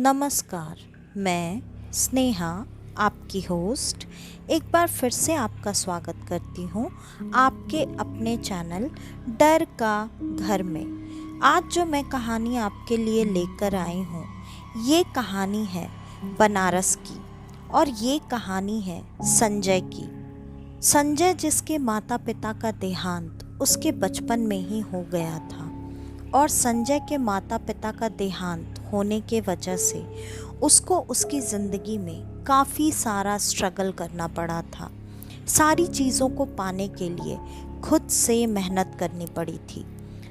नमस्कार। मैं स्नेहा, आपकी होस्ट, एक बार फिर से आपका स्वागत करती हूँ आपके अपने चैनल डर का घर में। आज जो मैं कहानी आपके लिए लेकर आई हूँ, ये कहानी है बनारस की और ये कहानी है संजय की। संजय, जिसके माता पिता का देहांत उसके बचपन में ही हो गया था, और संजय के माता पिता का देहांत होने के वजह से उसको उसकी ज़िंदगी में काफ़ी सारा स्ट्रगल करना पड़ा था। सारी चीज़ों को पाने के लिए खुद से मेहनत करनी पड़ी थी।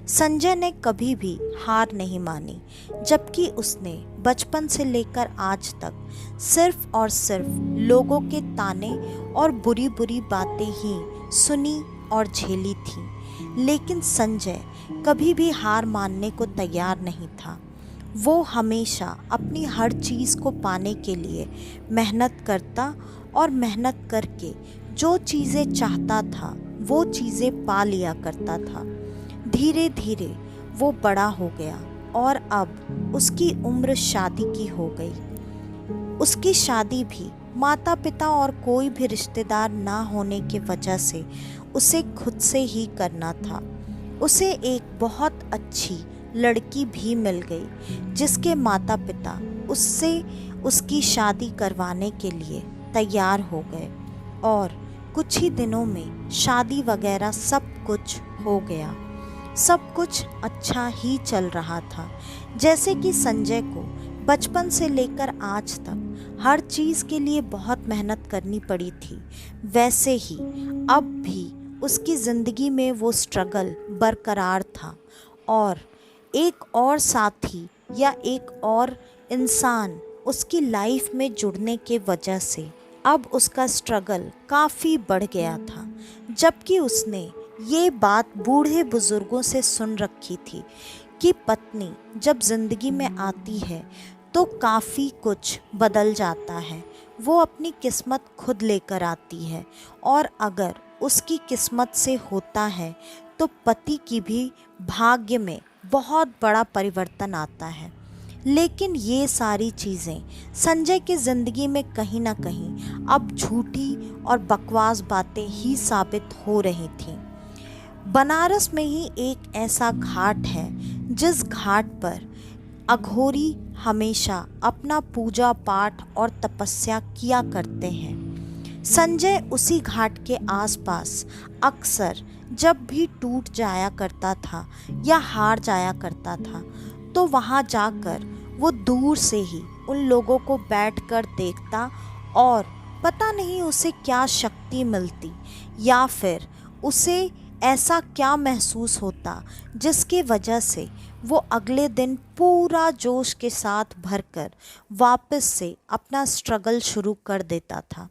संजय ने कभी भी हार नहीं मानी, जबकि उसने बचपन से लेकर आज तक सिर्फ और सिर्फ लोगों के ताने और बुरी बुरी बातें ही सुनी और झेली थी। लेकिन संजय कभी भी हार मानने को तैयार नहीं था। वो हमेशा अपनी हर चीज़ को पाने के लिए मेहनत करता और मेहनत करके जो चीज़ें चाहता था वो चीज़ें पा लिया करता था। धीरे धीरे वो बड़ा हो गया और अब उसकी उम्र शादी की हो गई। उसकी शादी भी माता पिता और कोई भी रिश्तेदार ना होने की वजह से उसे खुद से ही करना था। उसे एक बहुत अच्छी लड़की भी मिल गई, जिसके माता पिता उससे उसकी शादी करवाने के लिए तैयार हो गए और कुछ ही दिनों में शादी वगैरह सब कुछ हो गया। सब कुछ अच्छा ही चल रहा था। जैसे कि संजय को बचपन से लेकर आज तक हर चीज़ के लिए बहुत मेहनत करनी पड़ी थी, वैसे ही अब भी उसकी ज़िंदगी में वो स्ट्रगल बरकरार था। और एक और साथी या एक और इंसान उसकी लाइफ में जुड़ने के वजह से अब उसका स्ट्रगल काफ़ी बढ़ गया था। जबकि उसने ये बात बूढ़े बुज़ुर्गों से सुन रखी थी कि पत्नी जब ज़िंदगी में आती है तो काफ़ी कुछ बदल जाता है। वो अपनी किस्मत खुद लेकर आती है, और अगर उसकी किस्मत से होता है तो पति की भी भाग्य में बहुत बड़ा परिवर्तन आता है। लेकिन ये सारी चीज़ें संजय की ज़िंदगी में कहीं ना कहीं अब झूठी और बकवास बातें ही साबित हो रही थीं। बनारस में ही एक ऐसा घाट है जिस घाट पर अघोरी हमेशा अपना पूजा पाठ और तपस्या किया करते हैं। संजय उसी घाट के आसपास अक्सर जब भी टूट जाया करता था या हार जाया करता था तो वहाँ जाकर वो दूर से ही उन लोगों को बैठकर देखता, और पता नहीं उसे क्या शक्ति मिलती या फिर उसे ऐसा क्या महसूस होता जिसकी वजह से वो अगले दिन पूरा जोश के साथ भरकर वापस से अपना स्ट्रगल शुरू कर देता था।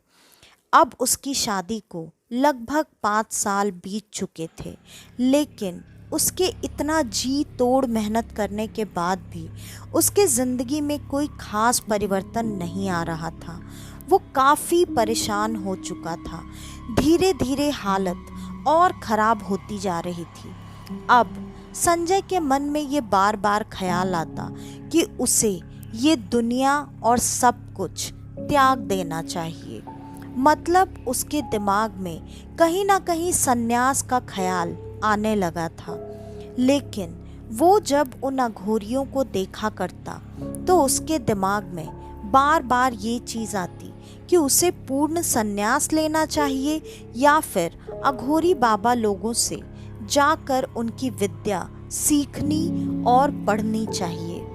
अब उसकी शादी को लगभग 5 साल बीत चुके थे, लेकिन उसके इतना जी तोड़ मेहनत करने के बाद भी उसके ज़िंदगी में कोई ख़ास परिवर्तन नहीं आ रहा था। वो काफ़ी परेशान हो चुका था। धीरे धीरे हालत और ख़राब होती जा रही थी। अब संजय के मन में ये बार बार ख्याल आता कि उसे ये दुनिया और सब कुछ त्याग देना चाहिए। मतलब उसके दिमाग में कहीं ना कहीं संन्यास का ख्याल आने लगा था। लेकिन वो जब उन अघोरियों को देखा करता तो उसके दिमाग में बार बार ये चीज़ आती कि उसे पूर्ण संन्यास लेना चाहिए या फिर अघोरी बाबा लोगों से जाकर उनकी विद्या सीखनी और पढ़नी चाहिए।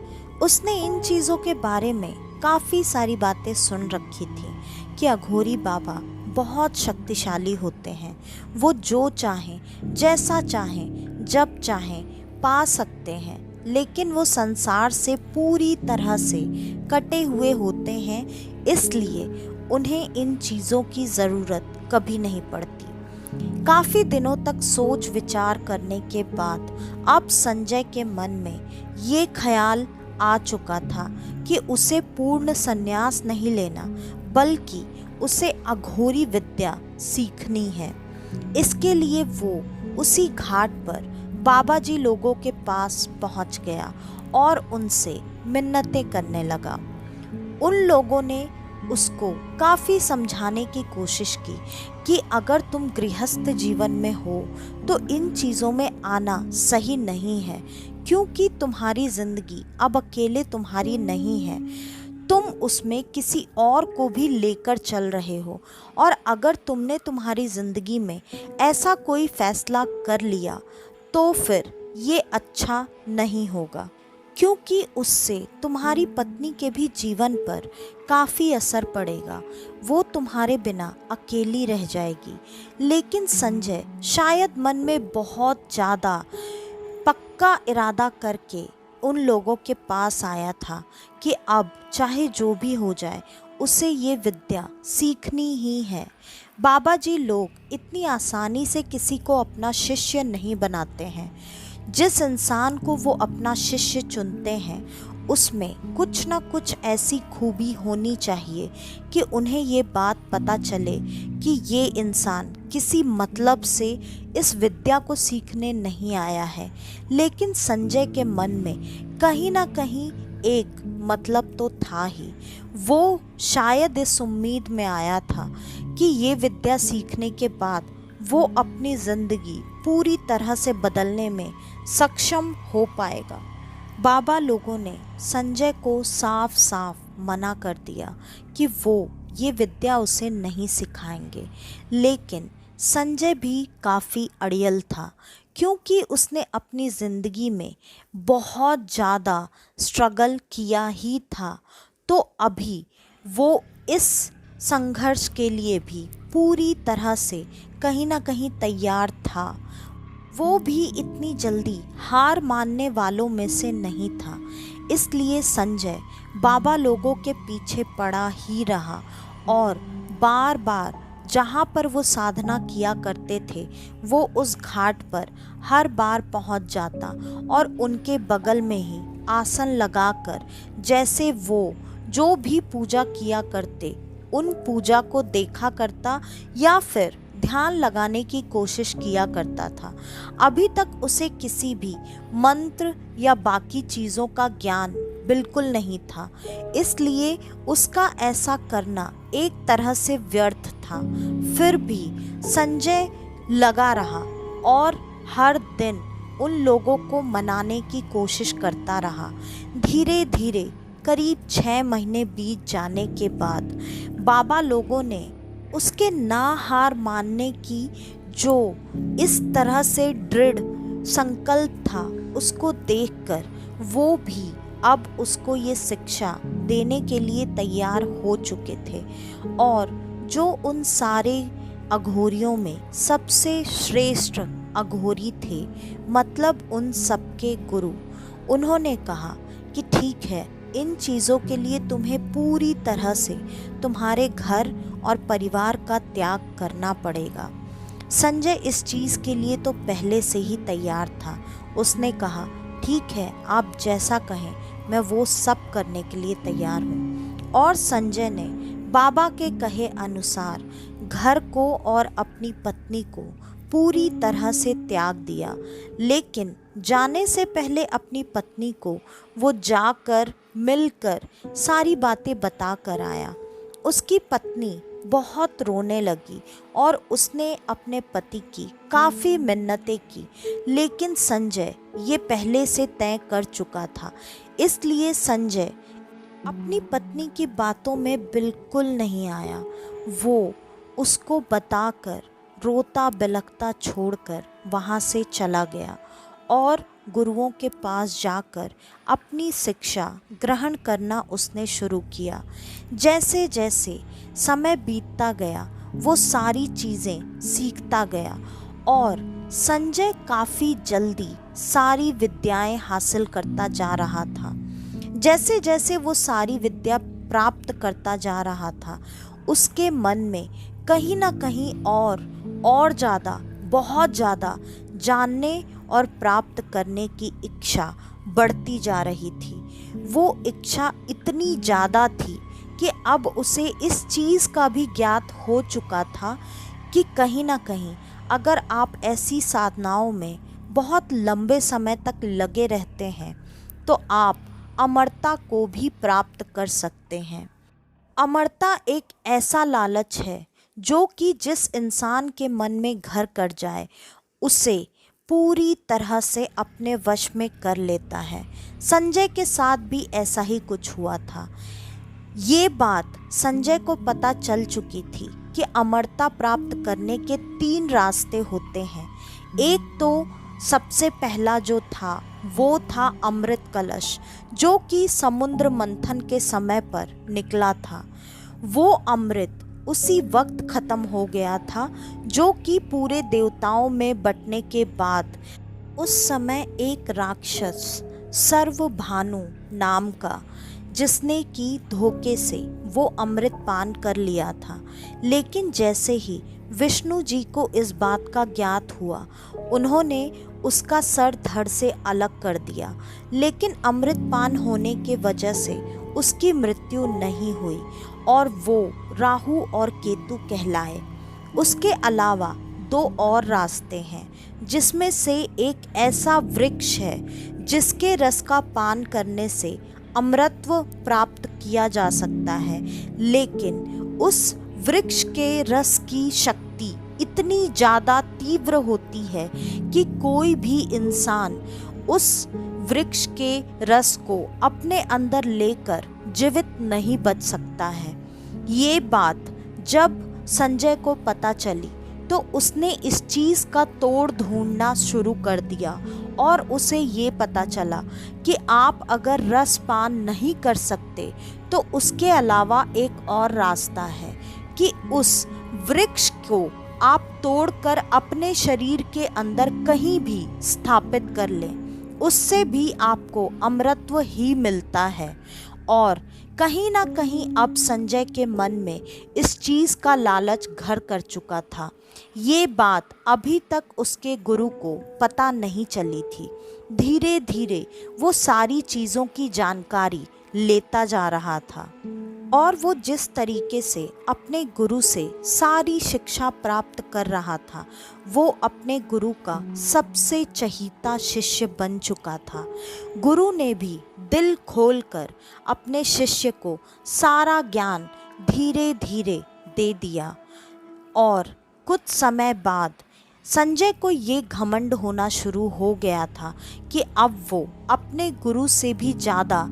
उसने इन चीज़ों के बारे में काफ़ी सारी बातें सुन रखी थी कि अघोरी बाबा बहुत शक्तिशाली होते हैं। वो जो चाहें, जैसा चाहें, जब चाहें पा सकते हैं, लेकिन वो संसार से पूरी तरह से कटे हुए होते हैं, इसलिए उन्हें इन चीज़ों की ज़रूरत कभी नहीं पड़ती। काफ़ी दिनों तक सोच विचार करने के बाद अब संजय के मन में ये ख्याल आ चुका था कि उसे पूर्ण संन्यास नहीं लेना, बल्कि उसे अघोरी विद्या सीखनी है। इसके लिए वो उसी घाट पर बाबा जी लोगों के पास पहुंच गया और उनसे मिन्नतें करने लगा। उन लोगों ने उसको काफ़ी समझाने की कोशिश की कि अगर तुम गृहस्थ जीवन में हो तो इन चीज़ों में आना सही नहीं है, क्योंकि तुम्हारी ज़िंदगी अब अकेले तुम्हारी नहीं है, तुम उसमें किसी और को भी लेकर चल रहे हो। और अगर तुमने तुम्हारी ज़िंदगी में ऐसा कोई फैसला कर लिया तो फिर ये अच्छा नहीं होगा, क्योंकि उससे तुम्हारी पत्नी के भी जीवन पर काफ़ी असर पड़ेगा। वो तुम्हारे बिना अकेली रह जाएगी। लेकिन संजय शायद मन में बहुत ज़्यादा पक्का इरादा करके उन लोगों के पास आया था कि अब चाहे जो भी हो जाए उसे ये विद्या सीखनी ही है। बाबा जी लोग इतनी आसानी से किसी को अपना शिष्य नहीं बनाते हैं। जिस इंसान को वो अपना शिष्य चुनते हैं उसमें कुछ ना कुछ ऐसी खूबी होनी चाहिए कि उन्हें ये बात पता चले कि ये इंसान किसी मतलब से इस विद्या को सीखने नहीं आया है। लेकिन संजय के मन में कहीं ना कहीं एक मतलब तो था ही। वो शायद इस उम्मीद में आया था कि ये विद्या सीखने के बाद वो अपनी ज़िंदगी पूरी तरह से बदलने में सक्षम हो पाएगा। बाबा लोगों ने संजय को साफ साफ मना कर दिया कि वो ये विद्या उसे नहीं सिखाएंगे। लेकिन संजय भी काफ़ी अड़ियल था, क्योंकि उसने अपनी ज़िंदगी में बहुत ज़्यादा स्ट्रगल किया ही था। तो अभी वो इस संघर्ष के लिए भी पूरी तरह से कहीं ना कहीं तैयार था। वो भी इतनी जल्दी हार मानने वालों में से नहीं था। इसलिए संजय बाबा लोगों के पीछे पड़ा ही रहा और बार बार जहाँ पर वो साधना किया करते थे वो उस घाट पर हर बार पहुँच जाता और उनके बगल में ही आसन लगाकर जैसे वो जो भी पूजा किया करते उन पूजा को देखा करता या फिर ध्यान लगाने की कोशिश किया करता था। अभी तक उसे किसी भी मंत्र या बाकी चीज़ों का ज्ञान बिल्कुल नहीं था, इसलिए उसका ऐसा करना एक तरह से व्यर्थ था। फिर भी संजय लगा रहा और हर दिन उन लोगों को मनाने की कोशिश करता रहा। धीरे धीरे करीब 6 महीने बीत जाने के बाद बाबा लोगों ने उसके ना हार मानने की जो इस तरह से दृढ़ संकल्प था उसको देखकर वो भी अब उसको ये शिक्षा देने के लिए तैयार हो चुके थे। और जो उन सारे अघोरियों में सबसे श्रेष्ठ अघोरी थे, मतलब उन सबके गुरु, उन्होंने कहा कि ठीक है, इन चीज़ों के लिए तुम्हें पूरी तरह से तुम्हारे घर और परिवार का त्याग करना पड़ेगा। संजय इस चीज़ के लिए तो पहले से ही तैयार था। उसने कहा ठीक है, आप जैसा कहें मैं वो सब करने के लिए तैयार हूँ। और संजय ने बाबा के कहे अनुसार घर को और अपनी पत्नी को पूरी तरह से त्याग दिया। लेकिन जाने से पहले अपनी पत्नी को वो जाकर मिलकर सारी बातें बता कर आया। उसकी पत्नी बहुत रोने लगी और उसने अपने पति की काफ़ी मिन्नतें की, लेकिन संजय ये पहले से तय कर चुका था। इसलिए संजय अपनी पत्नी की बातों में बिल्कुल नहीं आया। वो उसको बताकर रोता बिलखता छोड़कर वहाँ से चला गया और गुरुओं के पास जाकर अपनी शिक्षा ग्रहण करना उसने शुरू किया। जैसे जैसे समय बीतता गया वो सारी चीज़ें सीखता गया और संजय काफ़ी जल्दी सारी विद्याएं हासिल करता जा रहा था। जैसे जैसे वो सारी विद्या प्राप्त करता जा रहा था उसके मन में कहीं ना कहीं और ज़्यादा, बहुत ज़्यादा जानने और प्राप्त करने की इच्छा बढ़ती जा रही थी। वो इच्छा इतनी ज़्यादा थी कि अब उसे इस चीज़ का भी ज्ञात हो चुका था कि कहीं ना कहीं अगर आप ऐसी साधनाओं में बहुत लंबे समय तक लगे रहते हैं तो आप अमरता को भी प्राप्त कर सकते हैं। अमरता एक ऐसा लालच है जो कि जिस इंसान के मन में घर कर जाए उसे पूरी तरह से अपने वश में कर लेता है। संजय के साथ भी ऐसा ही कुछ हुआ था। ये बात संजय को पता चल चुकी थी कि अमरता प्राप्त करने के 3 रास्ते होते हैं। एक तो सबसे पहला जो था वो था अमृत कलश, जो कि समुद्र मंथन के समय पर निकला था। वो अमृत उसी वक्त खत्म हो गया था जो कि पूरे देवताओं में बंटने के बाद उस समय एक राक्षस सर्वभानु नाम का, जिसने कि धोखे से वो अमृत पान कर लिया था। लेकिन जैसे ही विष्णु जी को इस बात का ज्ञात हुआ, उन्होंने उसका सर धड़ से अलग कर दिया। लेकिन अमृत पान होने के वजह से उसकी मृत्यु नहीं हुई और वो राहु और केतु कहलाए। उसके अलावा 2 और रास्ते हैं, जिसमें से एक ऐसा वृक्ष है जिसके रस का पान करने से अमरत्व प्राप्त किया जा सकता है। लेकिन उस वृक्ष के रस की शक्ति इतनी ज़्यादा तीव्र होती है कि कोई भी इंसान उस वृक्ष के रस को अपने अंदर लेकर जीवित नहीं बच सकता है। ये बात जब संजय को पता चली तो उसने इस चीज़ का तोड़ ढूंढना शुरू कर दिया और उसे ये पता चला कि आप अगर रस पान नहीं कर सकते तो उसके अलावा एक और रास्ता है कि उस वृक्ष को आप तोड़कर अपने शरीर के अंदर कहीं भी स्थापित कर लें। उससे भी आपको अमरत्व ही मिलता है। और कहीं ना कहीं अब संजय के मन में इस चीज़ का लालच घर कर चुका था। ये बात अभी तक उसके गुरु को पता नहीं चली थी। धीरे धीरे वो सारी चीज़ों की जानकारी लेता जा रहा था और वो जिस तरीके से अपने गुरु से सारी शिक्षा प्राप्त कर रहा था, वो अपने गुरु का सबसे चहीता शिष्य बन चुका था। गुरु ने भी दिल खोलकर अपने शिष्य को सारा ज्ञान धीरे धीरे दे दिया। और कुछ समय बाद संजय को ये घमंड होना शुरू हो गया था कि अब वो अपने गुरु से भी ज़्यादा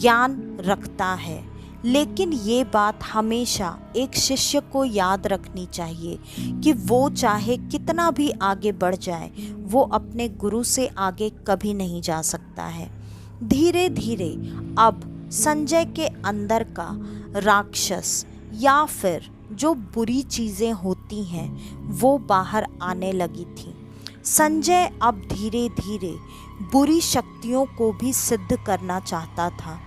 ज्ञान रखता है। लेकिन ये बात हमेशा एक शिष्य को याद रखनी चाहिए कि वो चाहे कितना भी आगे बढ़ जाए, वो अपने गुरु से आगे कभी नहीं जा सकता है। धीरे धीरे अब संजय के अंदर का राक्षस या फिर जो बुरी चीज़ें होती हैं वो बाहर आने लगी थी। संजय अब धीरे धीरे बुरी शक्तियों को भी सिद्ध करना चाहता था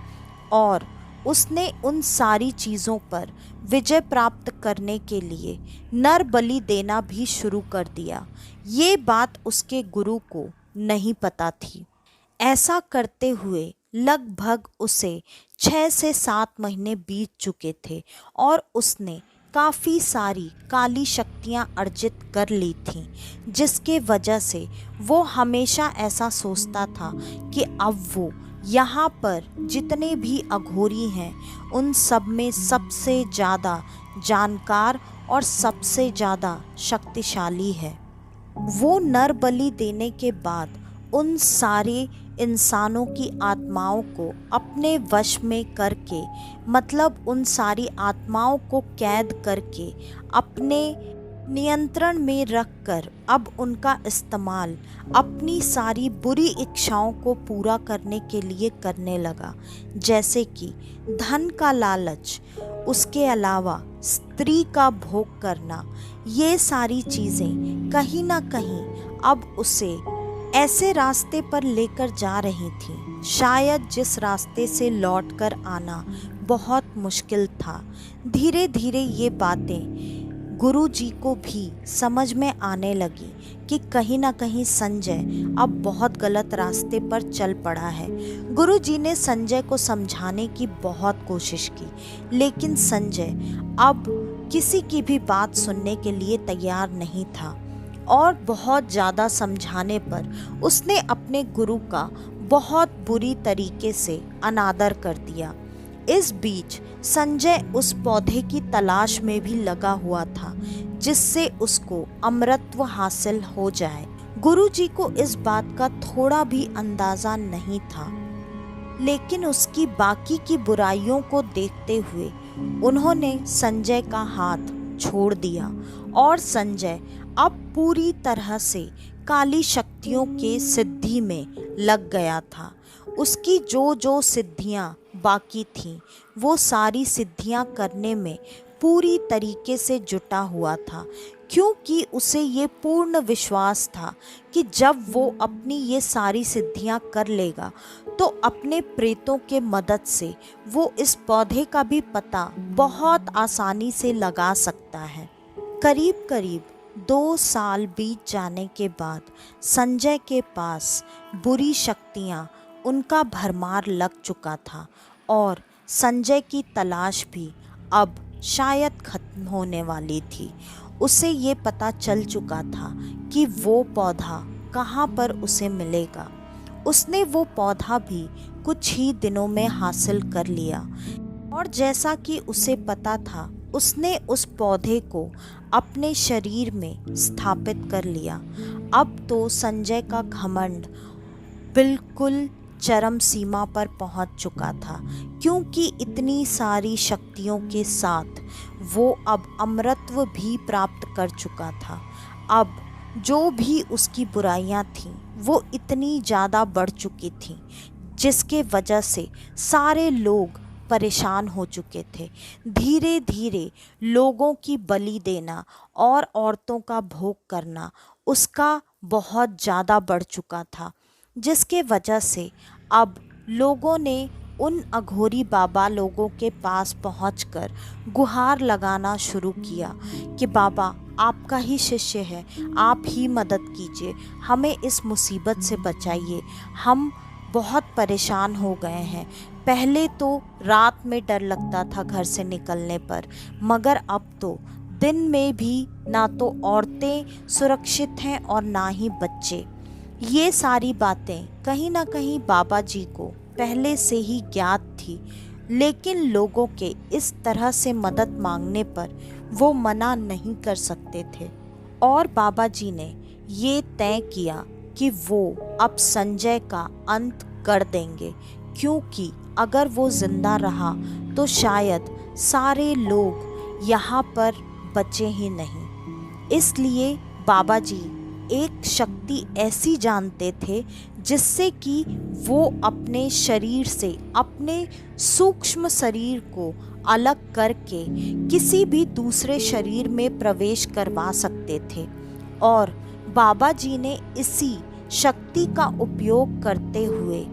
और उसने उन सारी चीज़ों पर विजय प्राप्त करने के लिए नर बलि देना भी शुरू कर दिया। ये बात उसके गुरु को नहीं पता थी। ऐसा करते हुए लगभग उसे 6 से 7 महीने बीत चुके थे और उसने काफ़ी सारी काली शक्तियाँ अर्जित कर ली थीं, जिसके वजह से वो हमेशा ऐसा सोचता था कि अब वो यहाँ पर जितने भी अघोरी हैं उन सब में सबसे ज़्यादा जानकार और सबसे ज़्यादा शक्तिशाली है। वो नर बलि देने के बाद उन सारे इंसानों की आत्माओं को अपने वश में करके, मतलब उन सारी आत्माओं को कैद करके अपने नियंत्रण में रखकर अब उनका इस्तेमाल अपनी सारी बुरी इच्छाओं को पूरा करने के लिए करने लगा, जैसे कि धन का लालच, उसके अलावा स्त्री का भोग करना। ये सारी चीज़ें कहीं ना कहीं अब उसे ऐसे रास्ते पर लेकर जा रही थी शायद जिस रास्ते से लौटकर आना बहुत मुश्किल था। धीरे धीरे ये बातें गुरु जी को भी समझ में आने लगी कि कहीं ना कहीं संजय अब बहुत गलत रास्ते पर चल पड़ा है। गुरु जी ने संजय को समझाने की बहुत कोशिश की, लेकिन संजय अब किसी की भी बात सुनने के लिए तैयार नहीं था और बहुत ज़्यादा समझाने पर उसने अपने गुरु का बहुत बुरी तरीके से अनादर कर दिया। इस बीच संजय उस पौधे की तलाश में भी लगा हुआ था जिससे उसको अमरत्व हासिल हो जाए। गुरुजी को इस बात का थोड़ा भी अंदाजा नहीं था, लेकिन उसकी बाकी की बुराइयों को देखते हुए उन्होंने संजय का हाथ छोड़ दिया और संजय अब पूरी तरह से काली शक्तियों के सिद्धि में लग गया था। उसकी जो जो सिद्धियां बाकी थीं वो सारी सिद्धियां करने में पूरी तरीके से जुटा हुआ था, क्योंकि उसे ये पूर्ण विश्वास था कि जब वो अपनी ये सारी सिद्धियां कर लेगा तो अपने प्रेतों के मदद से वो इस पौधे का भी पता बहुत आसानी से लगा सकता है। करीब करीब 2 साल बीत जाने के बाद संजय के पास बुरी शक्तियां उनका भरमार लग चुका था और संजय की तलाश भी अब शायद खत्म होने वाली थी। उसे ये पता चल चुका था कि वो पौधा कहाँ पर उसे मिलेगा। उसने वो पौधा भी कुछ ही दिनों में हासिल कर लिया और जैसा कि उसे पता था उसने उस पौधे को अपने शरीर में स्थापित कर लिया। अब तो संजय का घमंड बिल्कुल चरम सीमा पर पहुंच चुका था, क्योंकि इतनी सारी शक्तियों के साथ वो अब अमरत्व भी प्राप्त कर चुका था। अब जो भी उसकी बुराइयां थीं वो इतनी ज़्यादा बढ़ चुकी थीं जिसके वजह से सारे लोग परेशान हो चुके थे। धीरे धीरे लोगों की बलि देना और औरतों का भोग करना उसका बहुत ज़्यादा बढ़ चुका था, जिसके वजह से अब लोगों ने उन अघोरी बाबा लोगों के पास पहुंचकर गुहार लगाना शुरू किया कि बाबा आपका ही शिष्य है, आप ही मदद कीजिए, हमें इस मुसीबत से बचाइए, हम बहुत परेशान हो गए हैं। पहले तो रात में डर लगता था घर से निकलने पर, मगर अब तो दिन में भी ना तो औरतें सुरक्षित हैं और ना ही बच्चे। ये सारी बातें कहीं ना कहीं बाबा जी को पहले से ही ज्ञात थी, लेकिन लोगों के इस तरह से मदद मांगने पर वो मना नहीं कर सकते थे और बाबा जी ने ये तय किया कि वो अब संजय का अंत कर देंगे, क्योंकि अगर वो जिंदा रहा तो शायद सारे लोग यहाँ पर बचे ही नहीं। इसलिए बाबा जी एक शक्ति ऐसी जानते थे जिससे कि वो अपने शरीर से अपने सूक्ष्म शरीर को अलग करके किसी भी दूसरे शरीर में प्रवेश करवा सकते थे और बाबा जी ने इसी शक्ति का उपयोग करते हुए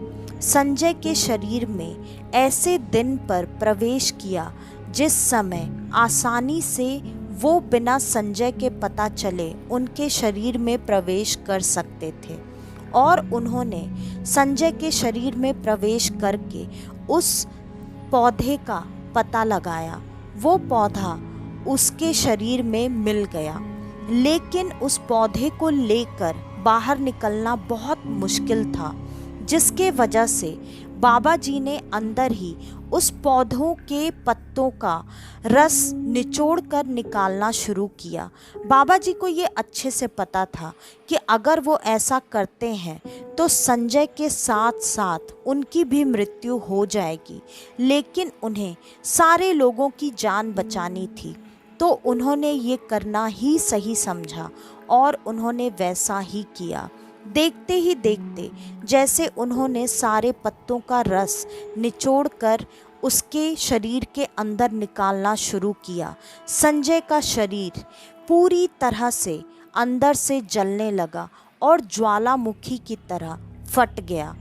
संजय के शरीर में ऐसे दिन पर प्रवेश किया जिस समय आसानी से वो बिना संजय के पता चले उनके शरीर में प्रवेश कर सकते थे और उन्होंने संजय के शरीर में प्रवेश करके उस पौधे का पता लगाया। वो पौधा उसके शरीर में मिल गया, लेकिन उस पौधे को लेकर बाहर निकलना बहुत मुश्किल था, जिसके वजह से बाबा जी ने अंदर ही उस पौधों के पत्तों का रस निचोड़ कर निकालना शुरू किया। बाबा जी को ये अच्छे से पता था कि अगर वो ऐसा करते हैं तो संजय के साथ साथ उनकी भी मृत्यु हो जाएगी, लेकिन उन्हें सारे लोगों की जान बचानी थी, तो उन्होंने ये करना ही सही समझा और उन्होंने वैसा ही किया। देखते ही देखते जैसे उन्होंने सारे पत्तों का रस निचोड़कर उसके शरीर के अंदर निकालना शुरू किया, संजय का शरीर पूरी तरह से अंदर से जलने लगा और ज्वालामुखी की तरह फट गया।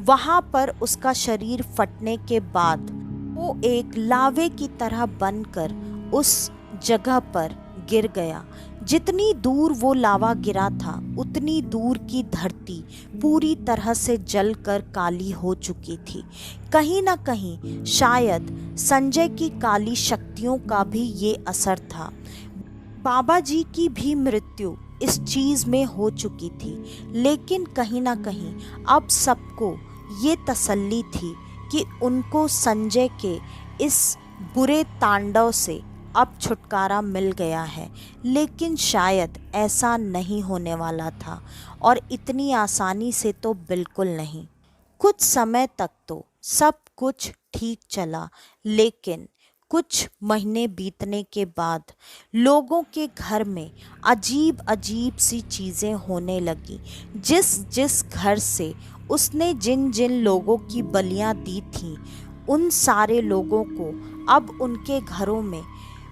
वहाँ पर उसका शरीर फटने के बाद वो एक लावे की तरह बनकर उस जगह पर गिर गया। जितनी दूर वो लावा गिरा था उतनी दूर की धरती पूरी तरह से जलकर काली हो चुकी थी। कहीं ना कहीं शायद संजय की काली शक्तियों का भी ये असर था। बाबा जी की भी मृत्यु इस चीज़ में हो चुकी थी, लेकिन कहीं ना कहीं अब सबको ये तसल्ली थी कि उनको संजय के इस बुरे तांडव से अब छुटकारा मिल गया है, लेकिन शायद ऐसा नहीं होने वाला था, और इतनी आसानी से तो बिल्कुल नहीं। कुछ समय तक तो सब कुछ ठीक चला, लेकिन कुछ महीने बीतने के बाद लोगों के घर में अजीब अजीब सी चीज़ें होने लगी। जिस जिस घर से उसने जिन जिन लोगों की बलियां दी थीं, उन सारे लोगों को अब उनके घरों में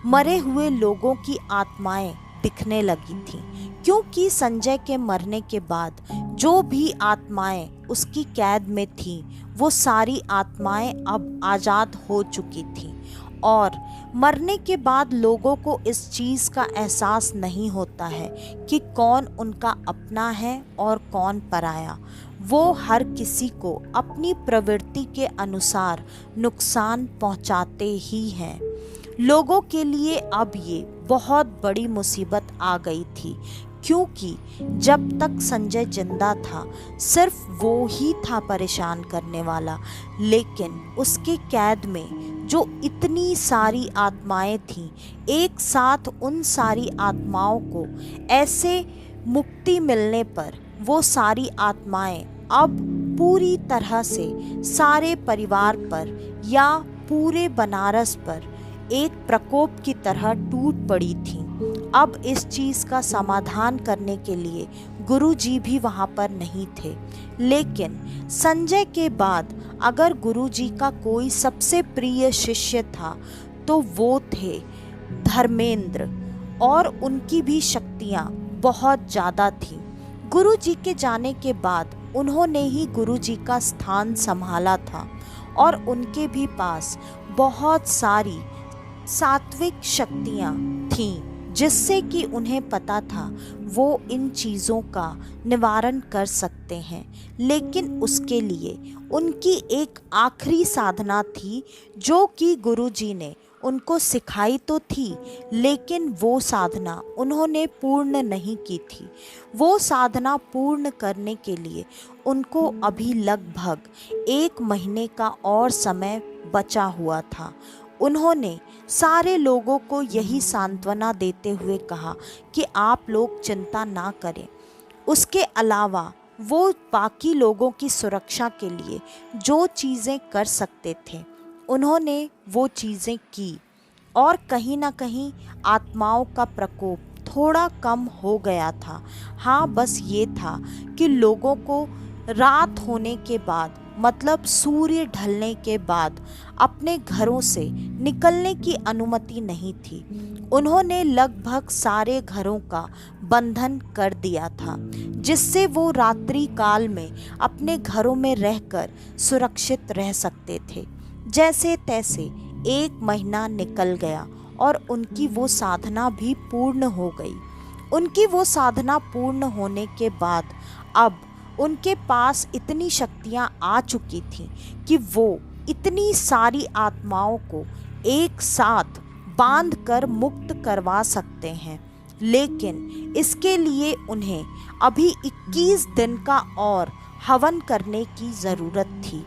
मरे हुए लोगों की आत्माएं दिखने लगी थीं, क्योंकि संजय के मरने के बाद जो भी आत्माएं उसकी कैद में थीं, वो सारी आत्माएं अब आज़ाद हो चुकी थीं। और मरने के बाद लोगों को इस चीज़ का एहसास नहीं होता है कि कौन उनका अपना है और कौन पराया। वो हर किसी को अपनी प्रवृत्ति के अनुसार नुकसान पहुंचाते ही हैं। लोगों के लिए अब ये बहुत बड़ी मुसीबत आ गई थी, क्योंकि जब तक संजय जिंदा था सिर्फ वो ही था परेशान करने वाला, लेकिन उसके कैद में जो इतनी सारी आत्माएं थीं, एक साथ उन सारी आत्माओं को ऐसे मुक्ति मिलने पर वो सारी आत्माएं अब पूरी तरह से सारे परिवार पर या पूरे बनारस पर एक प्रकोप की तरह टूट पड़ी थी। अब इस चीज़ का समाधान करने के लिए गुरुजी भी वहाँ पर नहीं थे, लेकिन संजय के बाद अगर गुरुजी का कोई सबसे प्रिय शिष्य था तो वो थे धर्मेंद्र, और उनकी भी शक्तियाँ बहुत ज़्यादा थीं। गुरुजी के जाने के बाद उन्होंने ही गुरुजी का स्थान संभाला था, और उनके भी पास बहुत सारी सात्विक शक्तियाँ थीं, जिससे कि उन्हें पता था वो इन चीज़ों का निवारण कर सकते हैं। लेकिन उसके लिए उनकी एक आखिरी साधना थी, जो कि गुरुजी ने उनको सिखाई तो थी, लेकिन वो साधना उन्होंने पूर्ण नहीं की थी। वो साधना पूर्ण करने के लिए उनको अभी लगभग 1 महीने का और समय बचा हुआ था। उन्होंने सारे लोगों को यही सांत्वना देते हुए कहा कि आप लोग चिंता ना करें। उसके अलावा वो बाकी लोगों की सुरक्षा के लिए जो चीज़ें कर सकते थे, उन्होंने वो चीज़ें की, और कहीं ना कहीं आत्माओं का प्रकोप थोड़ा कम हो गया था। हाँ, बस ये था कि लोगों को रात होने के बाद, मतलब सूर्य ढलने के बाद, अपने घरों से निकलने की अनुमति नहीं थी। उन्होंने लगभग सारे घरों का बंधन कर दिया था, जिससे वो रात्रि काल में अपने घरों में रहकर सुरक्षित रह सकते थे। जैसे तैसे 1 महीना निकल गया और उनकी वो साधना भी पूर्ण हो गई। उनकी वो साधना पूर्ण होने के बाद अब उनके पास इतनी शक्तियाँ आ चुकी थीं कि वो इतनी सारी आत्माओं को एक साथ बांध कर मुक्त करवा सकते हैं। लेकिन इसके लिए उन्हें अभी 21 दिन का और हवन करने की ज़रूरत थी।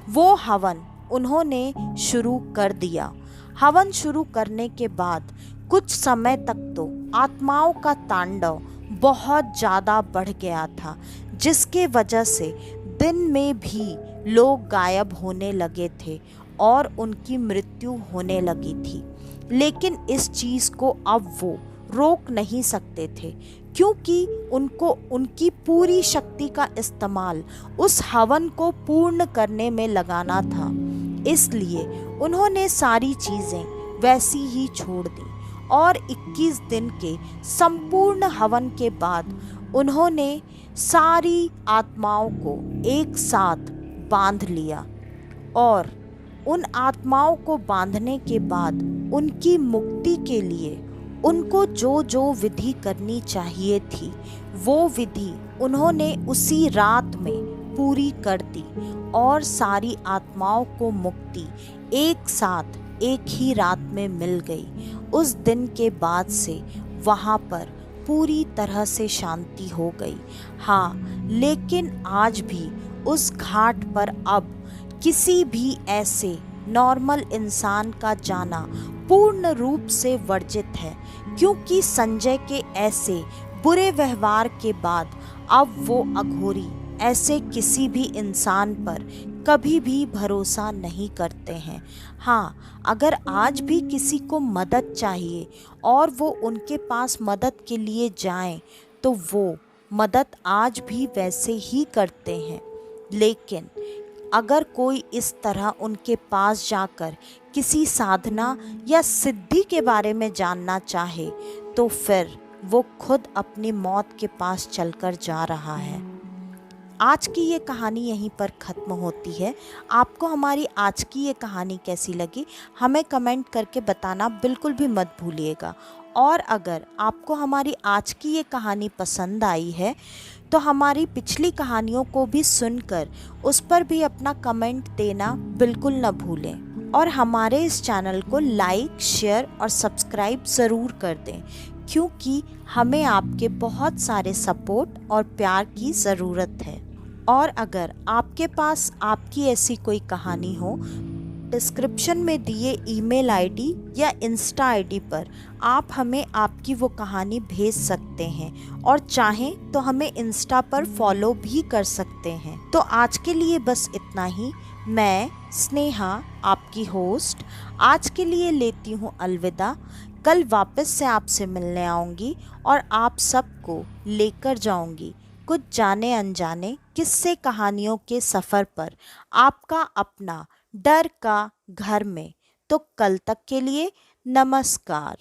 वो हवन उन्होंने शुरू कर दिया। हवन शुरू करने के बाद कुछ समय तक तो आत्माओं का तांडव बहुत ज़्यादा बढ़ गया था, जिसके वजह से दिन में भी लोग गायब होने लगे थे और उनकी मृत्यु होने लगी थी। लेकिन इस चीज़ को अब वो रोक नहीं सकते थे, क्योंकि उनको उनकी पूरी शक्ति का इस्तेमाल उस हवन को पूर्ण करने में लगाना था। इसलिए उन्होंने सारी चीज़ें वैसी ही छोड़ दी, और 21 दिन के संपूर्ण हवन के बाद उन्होंने सारी आत्माओं को एक साथ बांध लिया। और उन आत्माओं को बांधने के बाद उनकी मुक्ति के लिए उनको जो जो विधि करनी चाहिए थी, वो विधि उन्होंने उसी रात में पूरी कर दी, और सारी आत्माओं को मुक्ति एक साथ एक ही रात में मिल गई। उस दिन के बाद से वहाँ पर पूरी तरह से शांति हो गई। हाँ, लेकिन आज भी उस घाट पर अब किसी भी ऐसे नॉर्मल इंसान का जाना पूर्ण रूप से वर्जित है, क्योंकि संजय के ऐसे बुरे व्यवहार के बाद अब वो अघोरी ऐसे किसी भी इंसान पर कभी भी भरोसा नहीं करते हैं। हाँ, अगर आज भी किसी को मदद चाहिए और वो उनके पास मदद के लिए जाएं, तो वो मदद आज भी वैसे ही करते हैं। लेकिन अगर कोई इस तरह उनके पास जाकर किसी साधना या सिद्धि के बारे में जानना चाहे, तो फिर वो खुद अपनी मौत के पास चलकर जा रहा है। आज की ये कहानी यहीं पर ख़त्म होती है। आपको हमारी आज की ये कहानी कैसी लगी, हमें कमेंट करके बताना बिल्कुल भी मत भूलिएगा। और अगर आपको हमारी आज की ये कहानी पसंद आई है, तो हमारी पिछली कहानियों को भी सुनकर उस पर भी अपना कमेंट देना बिल्कुल न भूलें। और हमारे इस चैनल को लाइक, शेयर और सब्सक्राइब ज़रूर कर दें, क्योंकि हमें आपके बहुत सारे सपोर्ट और प्यार की ज़रूरत है। और अगर आपके पास आपकी ऐसी कोई कहानी हो, डिस्क्रिप्शन में दिए ईमेल आईडी या इंस्टा आईडी पर आप हमें आपकी वो कहानी भेज सकते हैं, और चाहें तो हमें इंस्टा पर फॉलो भी कर सकते हैं। तो आज के लिए बस इतना ही। मैं स्नेहा, आपकी होस्ट, आज के लिए लेती हूँ अलविदा। कल वापस से आपसे मिलने आऊँगी और आप सबको लेकर जाऊँगी कुछ जाने अनजाने किस्से कहानियों के सफ़र पर, आपका अपना डर का घर में। तो कल तक के लिए नमस्कार।